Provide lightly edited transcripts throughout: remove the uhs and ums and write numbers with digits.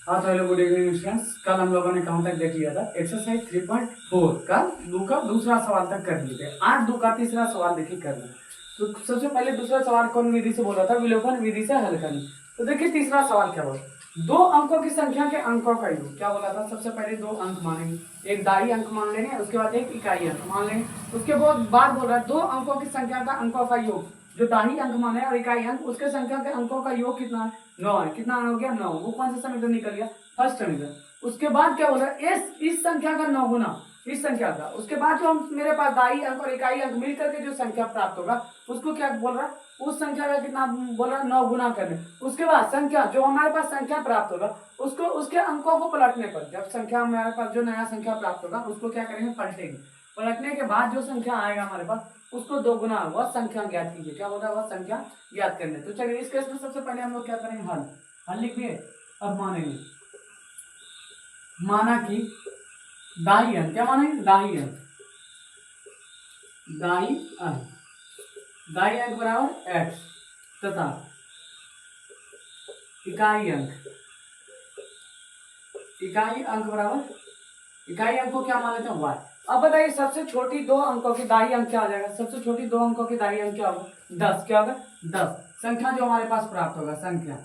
हाँ तो hello good evening students. कल हम लोगों ने कहाँ तक देख लिया था? एक्सरसाइज 3.4 का दो का दूसरा सवाल तक कर लिए थे। आज दो का तीसरा सवाल देखिए करना है। तो सबसे पहले दूसरा सवाल कौन विधि से बोला था? विलोपन विधि से हल करना। तो देखिए तीसरा सवाल क्या बोला, दो अंकों की संख्या के अंकों का योग। क्या बोला था? सबसे पहले दो अंक मानेंगे, एक दाई अंक मान लेंगे, उसके बाद एक इकाई अंक मान लेंगे। उसके बाद बोल रहा है दो अंकों की संख्या का अंकों का योग, जो दाही अंक माने और इकाई अंक, उसके संख्या के अंकों का योग कितना है? 9 है। कितना हो गया? 9। वो कौन सा समीकरण निकल गया? फर्स्ट समीकरण। उसके बाद क्या बोल रहा है? इस संख्या का 9 गुना इस संख्या का। उसके बाद जो हम मेरे पास दाई अंक और इकाई अंक मिलकर के जो संख्या प्राप्त होगा उसको क्या बोल रहा है? उस संख्या का कितना बोल रहा है? 9 गुना करने। उसके बाद संख्या जो हमारे पास संख्या प्राप्त होगा उसको उसके अंकों को पलटने पर, जब संख्या हमारे पास जो नया संख्या प्राप्त होगा उसको क्या करेंगे? पलटेंगे। पलटने के बाद जो संख्या आएगा हमारे पास उसको दो गुना वह संख्या ज्ञात कीजिए। क्या होगा? वह संख्या ज्ञात करने। तो चलिए इस केस में सबसे पहले हम लोग क्या करेंगे? हल लिख दिए। अब मानेंगे, माना कि दाई अंक, क्या मानेंगे? दाई अंक, दाई अंक, दाई अंक बराबर x तथा इकाई अंक, इकाई अंक बराबर, इकाई अंक को क्या मान लेते हैं? y। अब बताइए सबसे छोटी दो अंकों की दाई अंक क्या आ जाएगा? सबसे छोटी दो अंकों की दाई अंक क्या होगा? 10। क्या होगा? 10। संख्या जो हमारे पास प्राप्त होगा, संख्या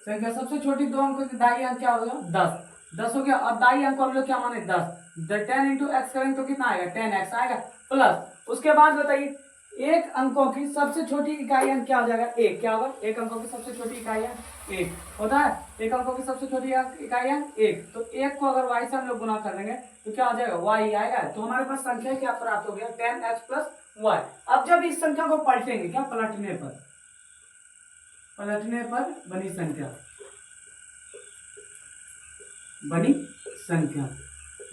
संख्या सबसे छोटी दो अंकों की दाई अंक क्या होगा? 10। 10 हो गया। अब दाई अंक हम लोग क्या माने? 10। 10 इंटू एक्स करेंगे तो कितना आएगा? 10x आएगा प्लस। उसके बाद बताइए एक अंकों की सबसे छोटी इकाई अंक क्या हो जाएगा? एक। क्या होगा? एक अंकों की सबसे छोटी इकाई अंक एक होता है। एक अंकों की सबसे छोटी इकाई अंक एक। तो एक को अगर y से हम लोग गुना कर देंगे तो क्या आ जाएगा? y आएगा। तो हमारे पास संख्या क्या प्राप्त हो गया? 10x plus y। अब जब इस संख्या को पलटेंगे, क्या पलटने पर बनी संख्या, बनी संख्या।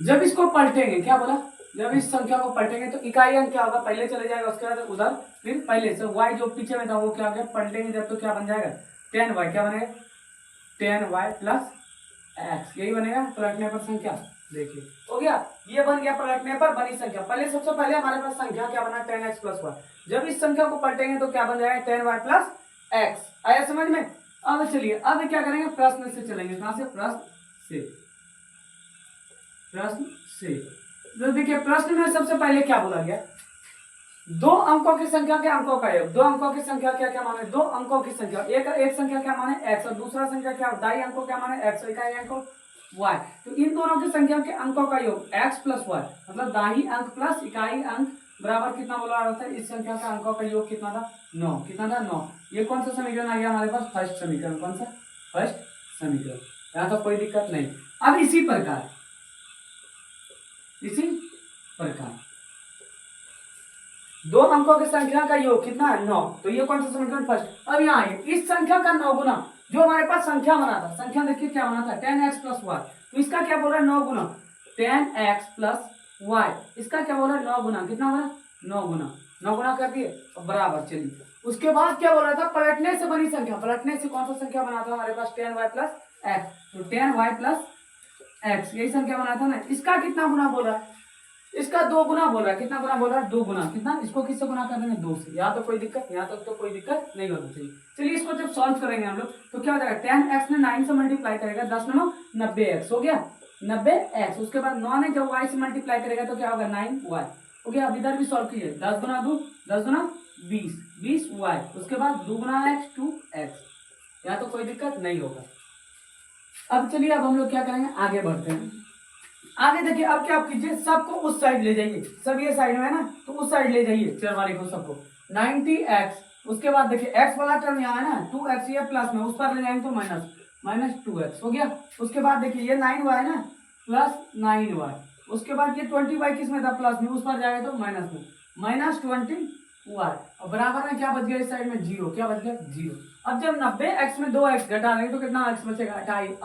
जब इसको पलटेंगे, क्या बोला? जब इस संख्या को पलटेंगे तो इकाई अंक क्या होगा? पहले चले जाएगा, उसके बाद उधर, फिर पहले से y जो पीछे में था वो क्या हो गया? पलटेंगे जब तो क्या बन जाएगा? 10y। क्या बनेगा? 10y plus x। यही बनेगा पलटने पर संख्या। देखिए हो गया, ये बन गया पलटने पर बनी संख्या। पहले सबसे पहले हमारे पास संख्या क्या बना? 10x plus y। जब इस संख्या को पलटेंगे तो क्या बन जाएगा? 10y plus x। आया समझ में? अब चलिए अब क्या करेंगे? प्रश्न से चलेंगे। कहां से? प्रश्न से। तो देखिए प्रश्न में सबसे पहले क्या बोला गया? दो अंकों की संख्या के अंकों का योग। दो अंकों की संख्या क्या क्या माने? दो अंकों की संख्या। एक संख्या क्या माने? x, और दूसरा संख्या क्या? दाई अंकों क्या माने? x, और इकाई अंकों y। तो इन दोनों की संख्या के अंकों का योग x प्लस y, मतलब दाई अंक प्लस इकाई अंक बराबर कितना बोला रहा था? इस संख्या का अंकों का योग कितना था? 9। कितना था? 9। ये कौन सा समीकरण आ गया हमारे पास? फर्स्ट समीकरण। कौन सा? फर्स्ट समीकरण। यहाँ तो कोई दिक्कत नहीं। अब इसी प्रकार दो अंकों की संख्या का योग कितना है? 9। तो ये कौन सा समीकरण? फर्स्ट। अब यहाँ आइए, इस संख्या का 9 गुना जो हमारे पास संख्या बना था, संख्या देखिए क्या बना था? 10x plus y। तो इसका क्या बोल रहा है? 9 गुना 10x प्लस y। इसका क्या बोल रहा है? 9 गुना। कितना बना? 9 गुना। 9 गुना कर दिए बराबर। चलिए उसके बाद क्या बोल रहा था? पलटने से बनी संख्या। पलटने से कौन सा संख्या बना था हमारे पास? 10y plus x। तो 10y प्लस x यही संख्या बना था ना। इसका कितना गुना बोल रहा है? इसका 2 गुना बोल रहा है। कितना गुना बोल रहा है? 2 गुना। कितना? इसको किससे गुना कर देंगे? 2 से। यहाँ तो कोई दिक्कत, यहाँ तक तो कोई दिक्कत नहीं होना चाहिए। चलिए इसको जब सॉल्व करेंगे हम लोग तो क्या हो जाएगा? 10x ने 9 से मल्टीप्लाई करेगा, 10 9 90x हो गया। 90x। उसके बाद 9 ने जब y से मल्टीप्लाई करेगा तो क्या होगा? 9y हो गया। अब इधर भी सॉल्व कीजिए। 10 गुना 2 10 गुना 20 20y। उसके बाद 2 गुना x 2x। यहाँ तो कोई दिक्कत नहीं होगा। अब चलिए अब हम लोग क्या करेंगे? आगे बढ़ते हैं। आगे देखिए अब क्या आप कीजिए, सबको उस साइड ले जाइए। सब ये साइड में है ना, तो उस साइड ले जाइए चरवाली को सबको। 90x। उसके बाद देखिए x वाला टर्म यहाँ है ना, 2x ये प्लस में, उस पर ले जाएंगे तो माइनस 2x हो गया। उसके बाद देखिए ये 9y है ना, प्लस 9y। उसके बाद ये 20y किस में था? प्लस में, उस पर जाएगा तो माइनस में, माइनस 20y। और बराबर में क्या बच गया? इस साइड में 0। क्या बच गया? 0। अब जब 90x में 2x घटा देंगे तो कितना x बचेगा?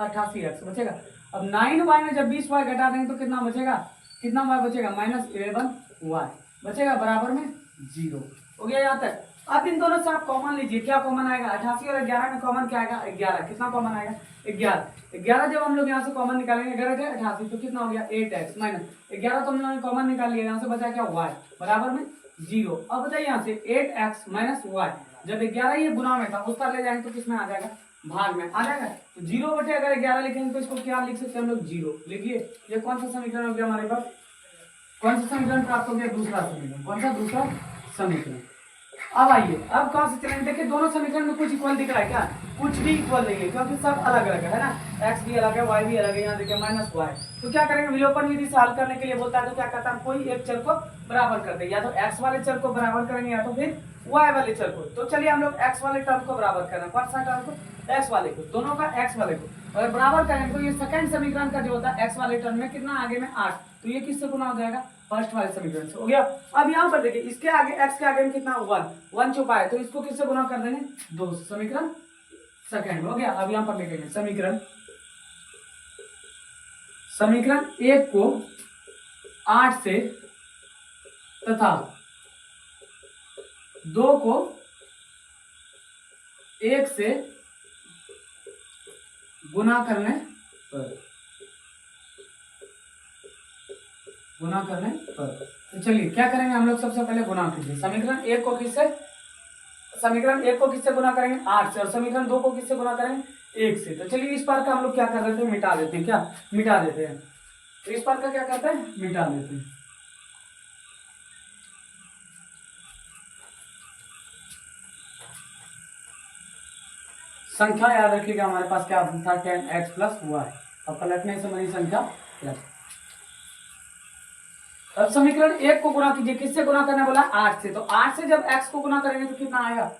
88x बचेगा। अब 9y में जब 20y घटा देंगे तो कितना बचेगा? कितना y बचेगा? माइनस 11y बचेगा, बराबर में 0 हो गया यहाँ तक। अब इन दोनों से आप कॉमन लीजिए। क्या कॉमन आएगा? 88 और 11 में कॉमन क्या आएगा? 11। कितना कॉमन आएगा? 11। 11 जब हम लोग यहाँ से कॉमन निकालेंगे, 11 के 88 तो कितना हो गया? 8x माइनस 11 तो हम लोगों ने कॉमन निकाल लिया। यहाँ से बचा क्या? y बराबर में 0। अब बताइए यहाँ से 8x माइनस y, जब 11 ये गुना में था उस पर ले जाएंगे तो किसमें आ जाएगा? भाग में आ जाएगा। तो 0 बटे अगर 11 लिखेंगे तो इसको क्या लिख सकते हैं हम लोग, 0 लिखिए। ये कौन सा समीकरण हो गया हमारे पास, कौन सा समीकरण प्राप्त हो गया, दूसरा समीकरण। कौन सा, दूसरा समीकरण। अब आइए, अब कौन से चलेंगे, देखिए दोनों समीकरण में कुछ इक्वल दिख रहा है क्या, कुछ भी इक्वल नहीं है क्योंकि सब अलग अलग है ना, x भी अलग है, y भी अलग है। यहाँ देखिए -y। तो क्या करेंगे, विलोपन विधि से हल करने के लिए बोलता है तो क्या कहता है, कोई एक चर को बराबर कर दे, या तो x वाले चर को बराबर करेंगे या तो फिर y वाले चर को। तो चलिए हम लोग x वाले टर्म को बराबर कर रहे हैं। कौन सा टर्म को, x वाले को, दोनों का x वाले को अगर बराबर करेंगे तो ये सेकंड समीकरण का जो होता है x वाले टर्म में कितना आगे में 8, तो ये किससे गुना हो जाएगा, फर्स्ट वाले समीकरण से हो गया। अब यहाँ पर देखिए इसके आगे x के आगे में कितना 1 छुपा है, तो इसको किससे गुना कर देंगे, 2 से, समीकरण सेकंड हो गया। अब यहाँ पर लिखेंगे समीकरण, समीकरण 1 को 8 से तथा 2 को 1 से गुना करने पर, गुना करने पर, तो चलिए क्या करेंगे हम लोग, सबसे पहले गुना कीजिए। समीकरण 1 को किससे, समीकरण 1 को किससे गुना करेंगे, 8 से, और समीकरण 2 को किससे गुना करेंगे, 1 से। तो चलिए इस पार का हम लोग क्या कर देते हैं, मिटा देते हैं, क्या मिटा देते हैं। तो इस पार का क्या करते हैं, मिटा देते हैं। संख्या याद रखिएगा हमारे पास क्या था, 10x प्लस y। अब पलटने से बनी संख्या प्लस। अब समीकरण 1 को गुना कीजिए, किससे गुना करने बोला, 8 से। तो 8 से जब x को गुना करेंगे तो कितना आएगा,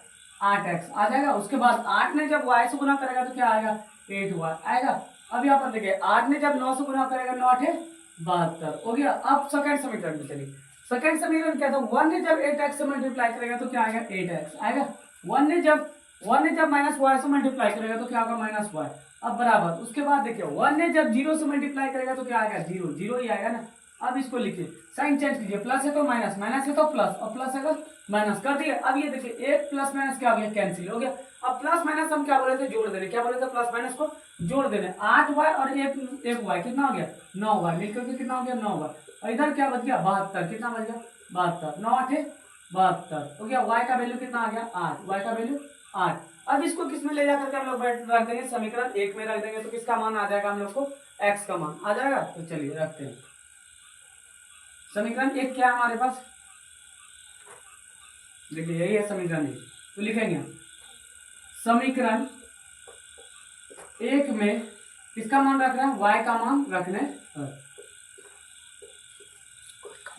8x आ जाएगा। उसके बाद 8 ने जब y से गुना करेगा तो क्या आएगा, 8y आएगा। अब यहाँ पर देखिए 8 ने जब 9 से गुना करेगा, 9 8 72 हो गया। अब सेकंड समीकरण में चलिए, सेकंड समीकरण क्या था, 1 ने जब 8x से मल्टीप्लाई करेगा तो क्या आएगा, 8x आएगा। 1 ने जब -y से मल्टीप्लाई करेगा तो क्या होगा, -y। अब बराबर, उसके बाद देखिए 1 ने जब 0 से मल्टीप्लाई करेगा तो क्या आएगा, 0 0 ही आएगा ना। अब इसको लिखिए, साइन चेंज कीजिए, प्लस है तो माइनस, माइनस है तो प्लस, और प्लस है तो माइनस कर दिए। अब ये देखिए 1 प्लस माइनस क्या हो गया, कैंसिल हो गया। अब प्लस माइनस हम क्या बोले थे, जोड़ देने, क्या बोले थे, प्लस माइनस को जोड़ देने। 8y और 1y कितना हो गया, 9y, मिलकर के कितना हो गया, 9y। और इधर क्या बच गया, 72, कितना बच गया, 72, 9 8 72 हो गया। y का वैल्यू कितना आ गया, 8, y का वैल्यू 8। अब इसको किस में ले जाकर के हम लोग रख देंगे, समीकरण 1 में रख देंगे, तो किसका मान आ जाएगा, हम लोग को x का मान आ जाएगा। तो चलिए रखते हैं, समीकरण 1 क्या है हमारे पास, देखिए यही है समीकरण 1। तो लिखेंगे समीकरण 1 में किसका मान रख रहे हैं, y का मान रखने पर,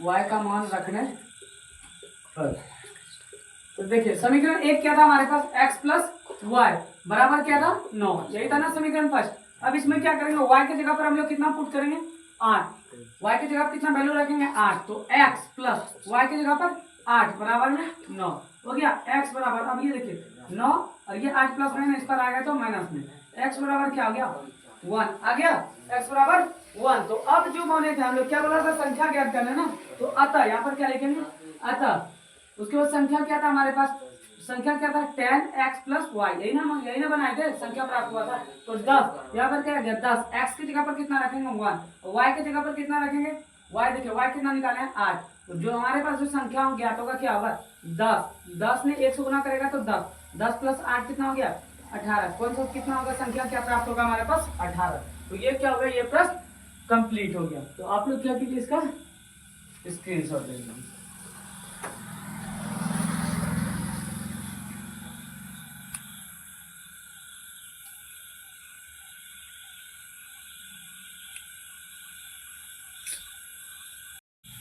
y का मान रखने पर। तो देखिए समीकरण 1 क्या था हमारे पास, x प्लस वाई बराबर क्या था, 9, यही था ना समीकरण फर्स्ट। अब इसमें क्या करेंगे, y की जगह पर हम लोग कितना पुट करेंगे, 8। y की जगह पर कितना वैल्यू रखेंगे, 8। तो x प्लस y की जगह पर 8 बराबर में 9 हो गया। x बराबर, अब ये देखिए 9 और ये 8 प्लस में इस पर आ गया तो माइनस में, x बराबर क्या हो गया, 1 आ गया, x बराबर 1। तो अब जो माने थे हम लोग, क्या बोला था, संख्या ज्ञात करना ना, तो अतः यहाँ पर क्या लिखेंगे, अतः। उसके बाद संख्या क्या था हमारे पास, संख्या क्या था, 10x प्लस वाई, यही ना बनाए थे, संख्या प्राप्त हुआ था। तो 10 यहाँ पर क्या है 10, x की जगह पर कितना रखेंगे 1, और y की जगह पर कितना रखेंगे, y देखिए y कितना निकाले हैं 8। तो जो हमारे पास जो संख्या ज्ञात होगा क्या होगा, 10। 10 ने 1 से गुना करेगा तो 10, 10 प्लस 8 कितना हो गया, 18। कौन सा कितना होगा, संख्या क्या प्राप्त होगा हमारे पास, 18। तो ये क्या होगा, ये प्रश्न कंप्लीट हो गया। तो आप लोग क्या कीजिए, इसका स्क्रीनशॉट ले लीजिए।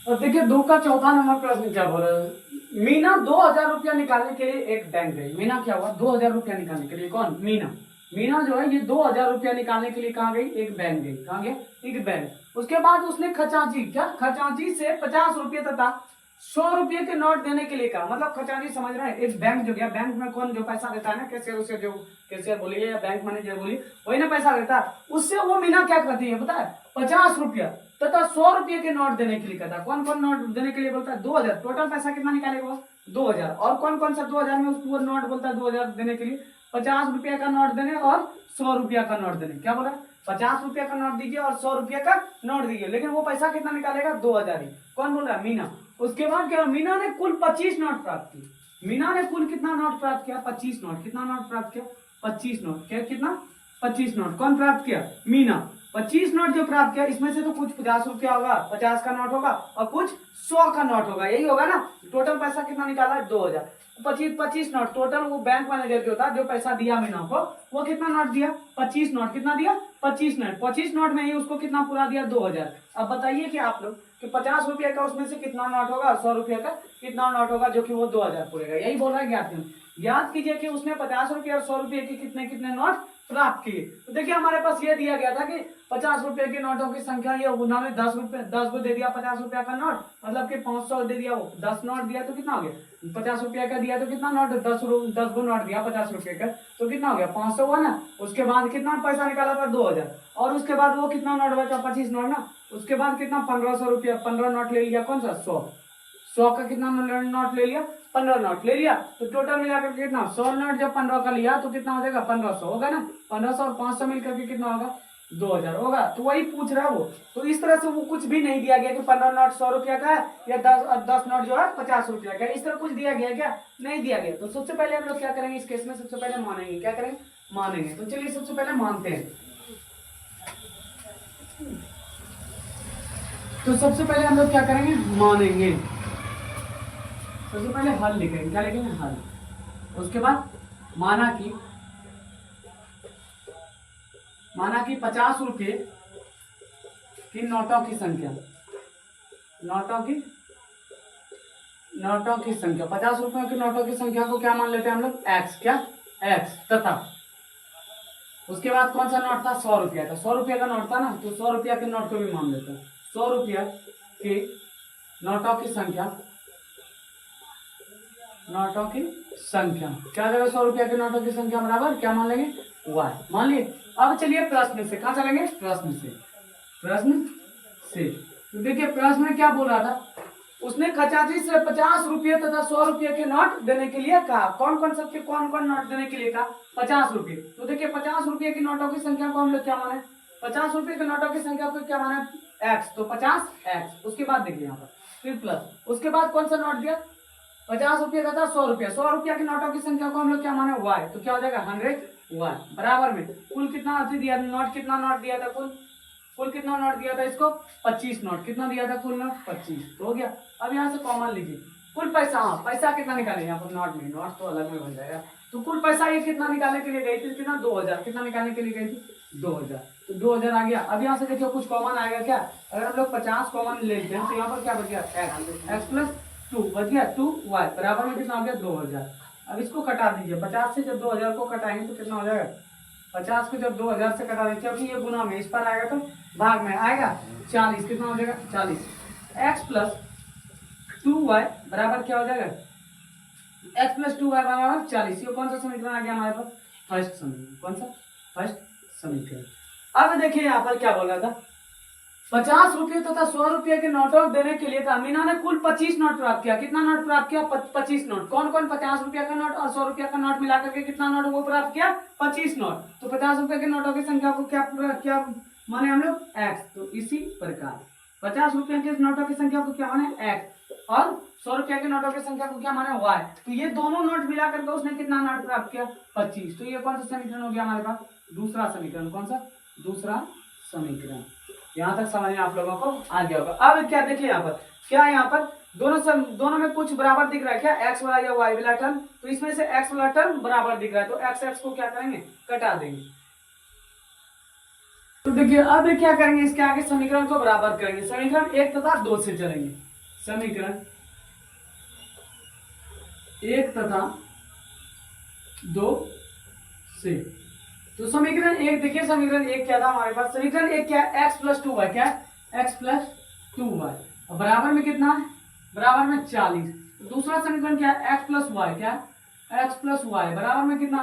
और देखिए 2 का चौथा नंबर प्रश्न क्या बोल रहा है, मीना 2000 रुपया निकालने के लिए एक बैंक गई। मीना क्या हुआ, 2000 रुपया निकालने के लिए, कौन, मीना। मीना जो है ये 2000 रुपया निकालने के लिए कहाँ गई, एक बैंक गई, कहाँ गया, एक बैंक। उसके बाद उसने खजांची, क्या खजांची से 50 रुपये तथा 100 रुपये के नोट देने के लिए कहा। मतलब खजांची समझ रहे हैं, एक बैंक जो गया, बैंक में कौन जो पैसा देता है ना, कैशियर, उसे जो कैशियर बोलिए या बैंक मैनेजर बोलिए, वही ना पैसा देता है। उससे वो मीना क्या करती है पता है, 50 रुपया तथा 100 रुपये के नोट देने के लिए कहता है। कौन कौन नोट देने के लिए बोलता है, 2000। टोटल पैसा कितना निकालेगा वो, 2000। और कौन कौन सा 2000 में उसको नोट बोलता है 2000 देने के लिए, 50 रुपया का नोट देने और 100 रुपया का नोट देने। क्या बोला, 50 रुपया का नोट दीजिए और 100 रुपया का नोट दीजिए, लेकिन वो पैसा कितना निकालेगा, 2000 ही। कौन बोल रहा है, मीना। उसके बाद क्या, मीना ने कुल 25 नोट प्राप्त किए। मीना ने कुल कितना नोट प्राप्त किया, 25 नोट। कितना नोट प्राप्त किया, 25 नोट। क्या कितना? 25 नोट। कौन प्राप्त किया? मीना। 25 नोट जो प्राप्त किया, इसमें से तो कुछ 50 रुपया होगा, 50 का नोट होगा और कुछ 100 का नोट होगा, यही होगा ना। टोटल पैसा कितना निकाला है? 2000। 25 नोट टोटल। वो बैंक मैनेजर जो था, जो पैसा दिया मीना को, वो कितना नोट दिया? 25 नोट। कितना दिया? 25 नोट। 25 नोट में ही उसको कितना पूरा दिया? 2000। अब बताइए कि आप लोग कि 50 रुपये का उसमें से कितना नोट होगा, 100 रुपये का कितना नोट होगा, जो कि वो 2000 पूरेगा। यही बोल रहा है ज्ञात कीजिए। ज्ञात कीजिए कि उसने 50 रुपये और 100 रुपये के कितने कितने नोट प्राप्त किए। तो देखिए हमारे पास ये दिया गया था कि 50 रुपए के नोटों की संख्या, ये उन्होंने 10 को दे दिया 50 रुपया का नोट, मतलब कि 500 दे दिया, वो 10 नोट दिया तो कितना हो गया? 50 रुपया का दिया तो कितना नोट? 10 को नोट दिया 50 रुपये का, तो कितना हो गया? 500 हुआ ना। उसके बाद कितना पैसा निकाला था? 2000। और उसके बाद वो कितना नोट बचा? 25 नोट ना। उसके बाद कितना? 1500 रुपया, 15 नोट ले लिया। कौन सा? 100 का कितना नोट ले लिया? 15 नोट ले लिया। तो टोटल मिलाकर कितना? 100 नोट जब 15 का लिया तो कितना हो जाएगा? 1500 होगा ना। 1500 और 500 मिलकर के कितना होगा? 2000 होगा। तो वही पूछ रहा है वो। तो इस तरह से वो कुछ भी नहीं दिया गया कि 15 नोट 100 रुपया का है या 10 नोट जो है 50 रुपया का है। इस तरह कुछ दिया गया क्या? नहीं दिया गया। तो सबसे पहले हम लोग क्या करेंगे इस केस में? सबसे पहले मानेंगे। क्या करेंगे? मानेंगे। तो चलिए सबसे पहले मानते हैं। तो सबसे पहले हम लोग क्या करेंगे? मानेंगे। सबसे पहले हल लिखेंगे। क्या लिखेंगे? हल। उसके बाद माना कि 50 रुपये की नोटों की संख्या, नोटों की संख्या 50 रुपयों की नोटों की संख्या को क्या मान लेते हैं हम लोग? एक्स। क्या? एक्स। तथा उसके बाद कौन सा नोट था? 100 रुपया का। 100 रुपया का नोट था ना, तो 100 रुपया के नोट को भी मान लेते हैं। 100 रुपया की नोटों की संख्या, नोटों की संख्या क्या देगा? 100 रुपया के नोटों की संख्या बराबर क्या मान लेंगे? वाई। मान लिए। अब चलिए प्रश्न से। कहाँ चलेंगे? प्रश्न से। तो देखिए प्रश्न में क्या बोल रहा था? उसने खचाची से 50 रुपये तथा 100 रुपये के नोट देने के लिए कहा। कौन कौन नोट देने के लिए कहा? 50 रुपये। तो देखिए 50 रुपये की नोटों की संख्या को हम लोग क्या माने? 50 रुपये के नोटों की संख्या को क्या माने? एक्स। तो 50 एक्स। उसके बाद देखिए यहाँ पर फिर प्लस। उसके बाद कौन सा नोट दिया? 50 रुपये तथा 100 रुपया। 100 रुपया की नोटों की संख्या को हम लोग क्या माने? वाई। तो क्या हो जाएगा? 100 वाई बराबर में कुल कितना दिया? नोट कितना नोट दिया था? कुल कितना नोट दिया था इसको? 25 नोट। कितना दिया था कुल नोट? 25। तो हो गया। अब यहाँ से कॉमन लीजिए। कुल पैसा, हाँ पैसा कितना निकाले यहाँ पर? नोट में, नोट तो अलग में बन जाएगा। तो कुल पैसा ये कितना निकालने के लिए गई थी? कितना? 2000। कितना निकालने के लिए गई थी? 2000। तो 2000 आ गया। अब यहाँ से देखिए कुछ कॉमन आएगा क्या? अगर हम लोग 50 कॉमन लेते हैं तो यहाँ पर क्या बच गया? एक्स प्लस 2 बच गया 2 वाई बराबर में कितना हो गया? 2000। अब इसको कटा दीजिए। 50 से जब 2000 को कटाएंगे तो कितना हो जाएगा? 50 को जब 2000 से कटा देंगे, क्योंकि ये गुना में इस पर आएगा तो भाग में आएगा 40। कितना हो जाएगा? 40। एक्स प्लस 2y बराबर क्या हो जाएगा? एक्स प्लस 2y बराबर 40। ये कौन सा समीकरण आ गया हमारे पास? फर्स्ट समीकरण। कौन सा? फर्स्ट समीकरण। अब देखिए यहाँ पर क्या बोल रहा था? 50 रुपये तथा 100 रुपये के नोटों देने के लिए था। मीना ने कुल 25 नोट प्राप्त किया। कितना नोट प्राप्त किया? 25 नोट। कौन कौन? 50 रुपया का नोट और 100 रुपया का नोट मिलाकर के कितना नोट वो प्राप्त किया? 25 नोट। तो 50 रुपये के नोटों की संख्या को क्या माने हम लोग? एक्स। तो इसी प्रकार 50 रुपये के नोटों की संख्या को क्या माने? एक्स। और 100 रुपया के नोटों की संख्या को क्या माने? वाई। तो ये दोनों नोट मिलाकर के उसने कितना नोट प्राप्त किया? 25। तो ये कौन सा समीकरण हो गया हमारे पास? दूसरा समीकरण। कौन सा? दूसरा समीकरण। यहाँ तक समझ में आप लोगों को आ गया होगा। अब क्या देखिए यहाँ पर क्या है? यहाँ पर दोनों में कुछ बराबर दिख रहा है क्या? एक्स वाला या वाई वाला टर्म। तो इसमें से एक्स वाला टर्म बराबर दिख रहा है, तो एक्स एक्स को क्या करेंगे? कटा देंगे। तो देखिए अब क्या करेंगे? इसके आगे समीकरण को बराबर करेंगे। समीकरण 1 तथा 2 से चलेंगे। समीकरण 1 तथा 2 से। तो समीकरण 1 देखिए, समीकरण 1 क्या था हमारे पास? समीकरण 1 क्या है? X plus 2 Y. क्या है? एक्स प्लस 2 वाई बराबर में कितना है? बराबर में 40। दूसरा समीकरण क्या है? X plus y. क्या है? एक्स प्लस वाई बराबर में कितना?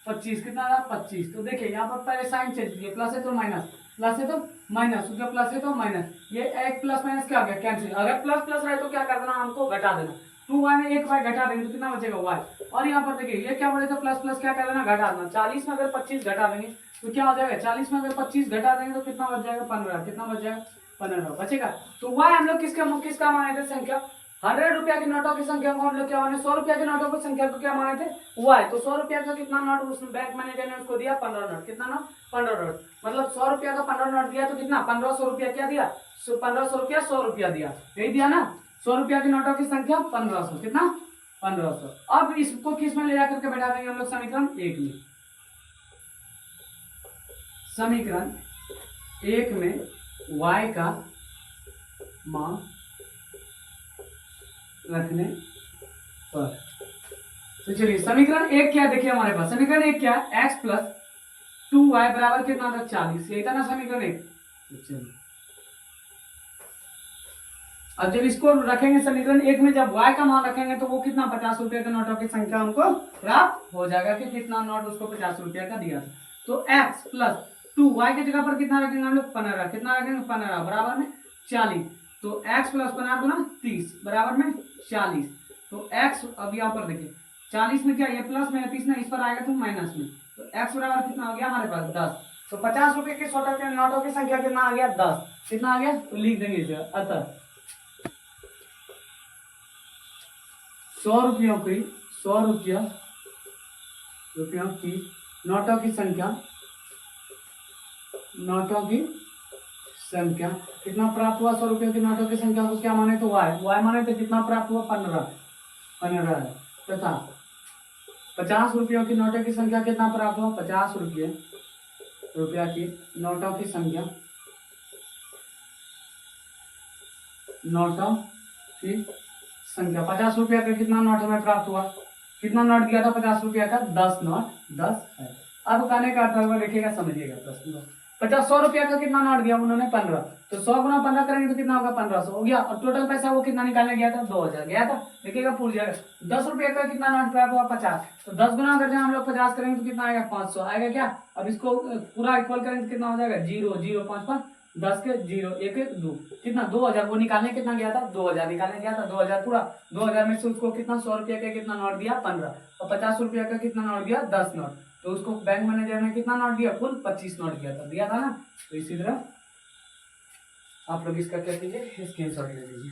25। कितना था? 25। तो देखिए यहाँ पर पहले साइन चेंज कीजिए। प्लस है तो माइनस, प्लस है तो माइनस, जो प्लस है तो माइनस। ये एक प्लस माइनस क्या हो गया? कैंसिल। अगर प्लस प्लस रहे तो क्या कर देना? हमको घटा देना। 2 वाई में 1 वाई घटा देंगे तो कितना बचेगा? वाई। और यहाँ पर देखिए ये क्या बोले थे? प्लस प्लस क्या कर देना? घटा देना। 40 में अगर 25 घटा देंगे तो क्या हो जाएगा? 40 में अगर 25 घटा देंगे तो कितना बच जाएगा? 15। कितना बच जाएगा? 15 बचेगा। तो वाई हम लोग किसका माने थे? संख्या 100 रुपया की नोटों की संख्या को हम लोग क्या माने, 100 रुपया की नोटों की संख्या को क्या माने थे, वाई। तो 100 रुपया का कितना नोट उस बैंक मैनेजर ने उसको दिया, 15 नोट। कितना नोट, 15 नोट। मतलब 100 रुपया का 15 नोट दिया तो कितना, 1500 रुपया क्या दिया, 1500 रुपया 100 रुपया दिया, यही दिया ना। 100 रुपया की नोटों की संख्या 1500, कितना, 1500। अब इसको किस में ले जाकर के बैठा देंगे हम लोग, समीकरण 1 में। समीकरण 1 में y का मान रखने पर, तो चलिए समीकरण 1 क्या देखिए हमारे पास, समीकरण 1 क्या है, x प्लस 2y बराबर कितना था, 40। यही था ना समीकरण 1। तो चलिए अब जब इसको रखेंगे समीकरण 1 में, जब y का मान रखेंगे तो वो कितना, 50 रुपए के नोटों की संख्या हमको प्राप्त हो जाएगा कि कितना नोट उसको 50 रुपया का दिया था। तो x प्लस 2y की जगह पर कितना रखेंगे हम लोग, 15। कितना रखेंगे, 15 बराबर में 40। तो x प्लस 15 गुना 30 बराबर में 40। तो x अब यहाँ पर देखिए 40 में क्या, ये प्लस में 30 में, इस पर आएगा तो माइनस में। तो x बराबर कितना हो गया हमारे पास, 10। तो 50 रुपए के नोटों की संख्या कितना आ गया, 10। कितना आ गया, तो लिख देंगे इसे। अतः 100 रुपयों की नोटों की संख्या कितना प्राप्त हुआ, 100 रुपयों की नोटों की संख्या को क्या माने, तो y माने तो कितना प्राप्त हुआ, 15 है। तथा 50 रुपयों की नोटों की संख्या कितना प्राप्त हुआ, 50 रुपया की नोटों की संख्या, 50 रुपया का कितना नोट हमें प्राप्त हुआ, कितना नोट दिया था 50 रुपया का, 10 नोट, 10 है। अब कहने का अर्थ होगा, देखिएगा समझिएगा प्रश्न। 100 रुपया का कितना नोट दिया उन्होंने, 15। तो 100 गुना 15 करेंगे तो कितना होगा, 1500 हो गया। और टोटल पैसा वो कितना निकालने गया था, 2000 गया था। देखिएगा पूछ जाएगा। 10 रुपया का कितना नोट प्राप्त हुआ, 50। तो 10 गुना अगर हम लोग 50 करेंगे तो कितना आएगा, 500 आएगा क्या। अब इसको पूरा इक्वल करेंगे तो कितना हो जाएगा, 0 0 5 5 10 के 0 1 1 2, कितना 2000। वो निकालने कितना गया था, 2000 निकालने गया था, 2000 पूरा। 2000 में से उसको कितना, 100 रुपया का कितना नोट दिया, 15। और 50 रुपया का कितना नोट दिया, 10 नोट। तो उसको बैंक मैनेजर ने कितना नोट दिया, कुल 25 नोट दिया था ना। तो इसी तरह आप लोग इसका क्या कीजिए, स्क्रीनशॉट ले लीजिए।